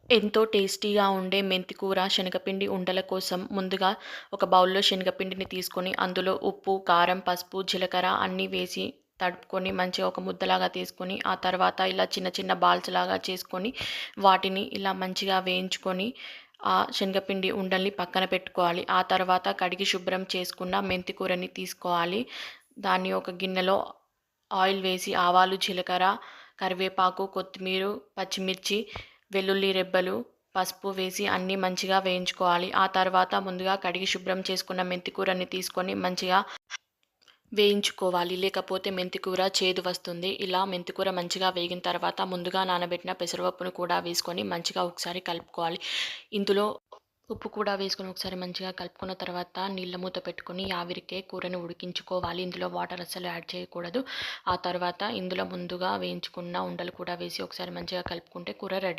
ఎంతో టేస్టీగా ఉండే మెంతి కూర, శనగపిండి ఉండల కోసం ముందుగా ఒక బౌల్‌లో శనగపిండిని తీసుకొని, అందులో ఉప్పు, కారం, పసుపు, జీలకర్ర అన్నీ వేసి తడుపుకొని మంచిగా ఒక ముద్దలాగా తీసుకొని, ఆ తర్వాత ఇలా చిన్న చిన్న బాల్స్‌లాగా చేసుకొని, వాటిని ఇలా మంచిగా వేయించుకొని, ఆ శనగపిండి ఉండల్ని పక్కన పెట్టుకోవాలి. ఆ తర్వాత కడిగి శుభ్రం చేసుకున్న మెంతి కూరని తీసుకోవాలి. దాన్ని ఒక గిన్నెలో ఆయిల్ వేసి ఆవాలు, జీలకర్ర, కరివేపాకు, కొత్తిమీర, పచ్చిమిర్చి, వెల్లుల్లి రెబ్బలు, పసుపు వేసి అన్నీ మంచిగా వేయించుకోవాలి. ఆ తర్వాత ముందుగా కడిగి శుభ్రం చేసుకున్న మెంతి కూరని తీసుకొని మంచిగా వేయించుకోవాలి. లేకపోతే మెంతి కూర చేదు వస్తుంది. ఇలా మెంతి కూర మంచిగా వేగిన తర్వాత ముందుగా నానబెట్టిన పెసరపప్పును కూడా వేసుకొని మంచిగా ఒకసారి కలుపుకోవాలి. ఇందులో ఉప్పు కూడా వేసుకొని ఒకసారి మంచిగా కలుపుకున్న తర్వాత నీళ్ళ మూత పెట్టుకొని ఆవిరికే కూరని ఉడికించుకోవాలి. ఇందులో వాటర్ అస్సలు యాడ్ చేయకూడదు. ఆ తర్వాత ఇందులో ముందుగా వేయించుకున్న ఉండలు కూడా వేసి ఒకసారి మంచిగా కలుపుకుంటే కూర రెడీ.